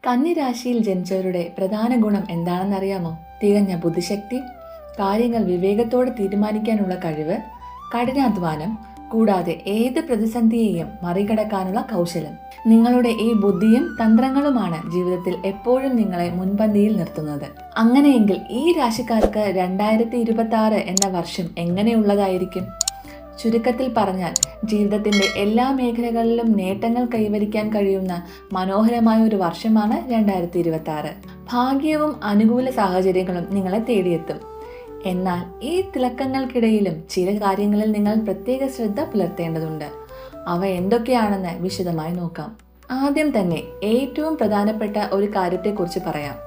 കന്നി രാശിയിൽ ജനിച്ചവരുടെ പ്രധാന ഗുണം എന്താണെന്നറിയാമോ? തികഞ്ഞ ബുദ്ധിശക്തി, കാര്യങ്ങൾ വിവേകത്തോടെ തീരുമാനിക്കാനുള്ള കഴിവ്, കഠിനാധ്വാനം, കൂടാതെ ഏത് പ്രതിസന്ധിയെയും മറികടക്കാനുള്ള കൗശലം. നിങ്ങളുടെ ഈ ബുദ്ധിയും തന്ത്രങ്ങളുമാണ് ജീവിതത്തിൽ എപ്പോഴും നിങ്ങളെ മുൻപന്തിയിൽ നിർത്തുന്നത്. അങ്ങനെയെങ്കിൽ ഈ രാശിക്കാർക്ക് 2026 എന്ന വർഷം എങ്ങനെയുള്ളതായിരിക്കും? ചുരുക്കത്തിൽ പറഞ്ഞാൽ, ജീവിതത്തിന്റെ എല്ലാ മേഖലകളിലും നേട്ടങ്ങൾ കൈവരിക്കാൻ കഴിയുന്ന മനോഹരമായ ഒരു വർഷമാണ് 2026. ഭാഗ്യവും അനുകൂല സാഹചര്യങ്ങളും നിങ്ങളെ തേടിയെത്തും. എന്നാൽ ഈ തിളക്കങ്ങൾക്കിടയിലും ചില കാര്യങ്ങളിൽ നിങ്ങൾ പ്രത്യേക ശ്രദ്ധ പുലർത്തേണ്ടതുണ്ട്. അവ എന്തൊക്കെയാണെന്ന് വിശദമായി നോക്കാം. ആദ്യം തന്നെ ഏറ്റവും പ്രധാനപ്പെട്ട ഒരു കാര്യത്തെക്കുറിച്ച് പറയാം: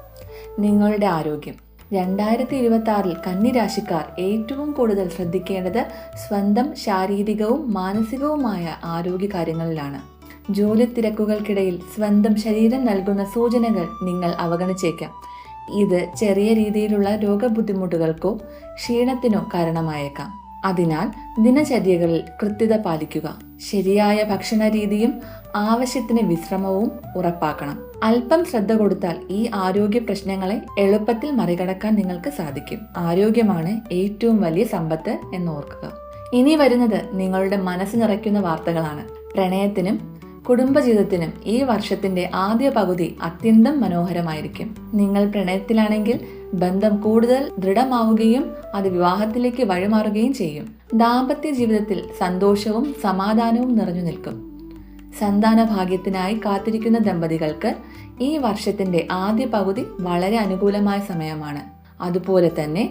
നിങ്ങളുടെ ആരോഗ്യം. 2026 കന്നി രാശിക്കാർ ഏറ്റവും കൂടുതൽ ശ്രദ്ധിക്കേണ്ടത് സ്വന്തം ശാരീരികവും മാനസികവുമായ ആരോഗ്യ കാര്യങ്ങളിലാണ്. ജോലി തിരക്കുകൾക്കിടയിൽ സ്വന്തം ശരീരം നൽകുന്ന സൂചനകൾ നിങ്ങൾ അവഗണിച്ചേക്കാം. ഇത് ചെറിയ രീതിയിലുള്ള രോഗബുദ്ധിമുട്ടുകൾക്കോ ക്ഷീണത്തിനോ കാരണമായേക്കാം. അതിനാൽ ദിനചര്യകളിൽ കൃത്യത പാലിക്കുക. ശരിയായ ഭക്ഷണ രീതിയും ആവശ്യത്തിന് വിശ്രമവും ഉറപ്പാക്കണം. അല്പം ശ്രദ്ധ കൊടുത്താൽ ഈ ആരോഗ്യ പ്രശ്നങ്ങളെ എളുപ്പത്തിൽ മറികടക്കാൻ നിങ്ങൾക്ക് സാധിക്കും. ആരോഗ്യമാണ് ഏറ്റവും വലിയ സമ്പത്ത് എന്നോർക്കുക. ഇനി വരുന്നത് നിങ്ങളുടെ മനസ്സ് നിറയ്ക്കുന്ന വാർത്തകളാണ്. പ്രണയത്തിനും കുടുംബജീവിതത്തിനും ഈ വർഷത്തിന്റെ ആദ്യ പകുതി അത്യന്തം മനോഹരമായിരിക്കും. നിങ്ങൾ പ്രണയത്തിലാണെങ്കിൽ ബന്ധം കൂടുതൽ ദൃഢമാവുകയും അത് വിവാഹത്തിലേക്ക് വഴിമാറുകയും ചെയ്യും. ദാമ്പത്യ ജീവിതത്തിൽ സന്തോഷവും സമാധാനവും നിറഞ്ഞു നിൽക്കും. സന്താന ഭാഗ്യത്തിനായി കാത്തിരിക്കുന്ന ദമ്പതികൾക്ക് ഈ വർഷത്തിന്റെ ആദ്യ പകുതി വളരെ അനുകൂലമായ സമയമാണ്. അതുപോലെ തന്നെ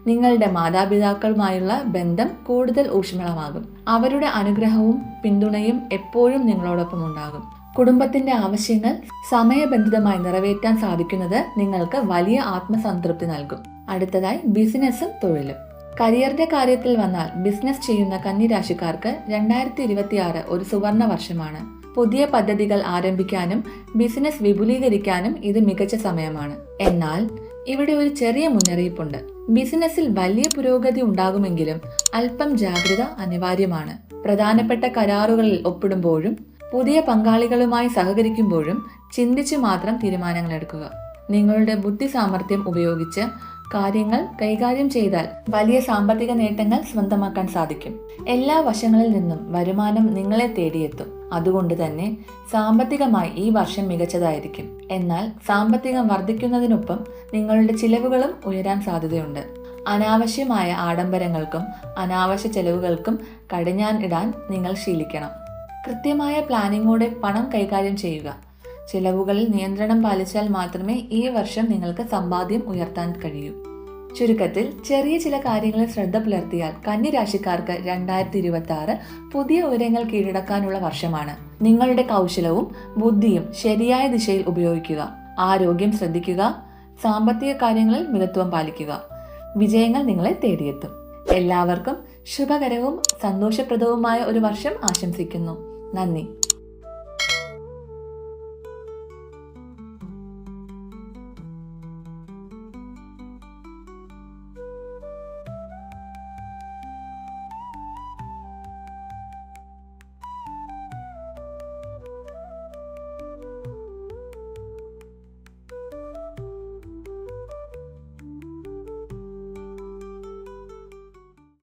നിങ്ങളുടെ മാതാപിതാക്കളുമായുള്ള ബന്ധം കൂടുതൽ ഊഷ്മളമാകും. അവരുടെ അനുഗ്രഹവും പിന്തുണയും എപ്പോഴും നിങ്ങളോടൊപ്പം ഉണ്ടാകും. കുടുംബത്തിന്റെ ആവശ്യങ്ങൾ സമയബന്ധിതമായി നിറവേറ്റാൻ സാധിക്കുന്നത് നിങ്ങൾക്ക് വലിയ ആത്മസംതൃപ്തി നൽകും. അടുത്തതായി ബിസിനസ്സും തൊഴിലും. കരിയറിന്റെ കാര്യത്തിൽ വന്നാൽ, ബിസിനസ് ചെയ്യുന്ന കന്നി രാശിക്കാർക്ക് 2026 ഒരു സുവർണ വർഷമാണ്. പുതിയ പദ്ധതികൾ ആരംഭിക്കാനും ബിസിനസ് വിപുലീകരിക്കാനും ഇത് മികച്ച സമയമാണ്. എന്നാൽ ഇവിടെ ഒരു ചെറിയ മുന്നറിയിപ്പുണ്ട്. ബിസിനസ്സിൽ വലിയ പുരോഗതി ഉണ്ടാകുമെങ്കിലും അല്പം ജാഗ്രത അനിവാര്യമാണ്. പ്രധാനപ്പെട്ട കരാറുകളിൽ ഒപ്പിടുമ്പോഴും പുതിയ പങ്കാളികളുമായി സഹകരിക്കുമ്പോഴും ചിന്തിച്ച് മാത്രം തീരുമാനങ്ങൾ എടുക്കുക. നിങ്ങളുടെ ബുദ്ധി സാമർഥ്യം ഉപയോഗിച്ച് കാര്യങ്ങൾ കൈകാര്യം ചെയ്താൽ വലിയ സാമ്പത്തിക നേട്ടങ്ങൾ സ്വന്തമാക്കാൻ സാധിക്കും. എല്ലാ വശങ്ങളിൽ നിന്നും വരുമാനം നിങ്ങളെ തേടിയെത്തും. അതുകൊണ്ട് തന്നെ സാമ്പത്തികമായി ഈ വർഷം മികച്ചതായിരിക്കും. എന്നാൽ സാമ്പത്തികം വർദ്ധിക്കുന്നതിനൊപ്പം നിങ്ങളുടെ ചിലവുകളും ഉയരാൻ സാധ്യതയുണ്ട്. അനാവശ്യമായ ആഡംബരങ്ങൾക്കും അനാവശ്യ ചെലവുകൾക്കും കടിഞ്ഞാൻ ഇടാൻ നിങ്ങൾ ശീലിക്കണം. കൃത്യമായ പ്ലാനിങ്ങോടെ പണം കൈകാര്യം ചെയ്യുക. ചിലവുകളിൽ നിയന്ത്രണം പാലിച്ചാൽ മാത്രമേ ഈ വർഷം നിങ്ങൾക്ക് സമ്പാദ്യം ഉയർത്താൻ കഴിയൂ. ചുരുക്കത്തിൽ, ചെറിയ ചില കാര്യങ്ങളിൽ ശ്രദ്ധ പുലർത്തിയാൽ കന്നി രാശിക്കാർക്ക് 2026 പുതിയ ഉയരങ്ങൾ കീഴടക്കാനുള്ള വർഷമാണ്. നിങ്ങളുടെ കൗശലവും ബുദ്ധിയും ശരിയായ ദിശയിൽ ഉപയോഗിക്കുക. ആരോഗ്യം ശ്രദ്ധിക്കുക. സാമ്പത്തിക കാര്യങ്ങളിൽ മിതത്വം പാലിക്കുക. വിജയങ്ങൾ നിങ്ങളെ തേടിയെത്തും. എല്ലാവർക്കും ശുഭകരവും സന്തോഷപ്രദവുമായ ഒരു വർഷം ആശംസിക്കുന്നു. നന്ദി.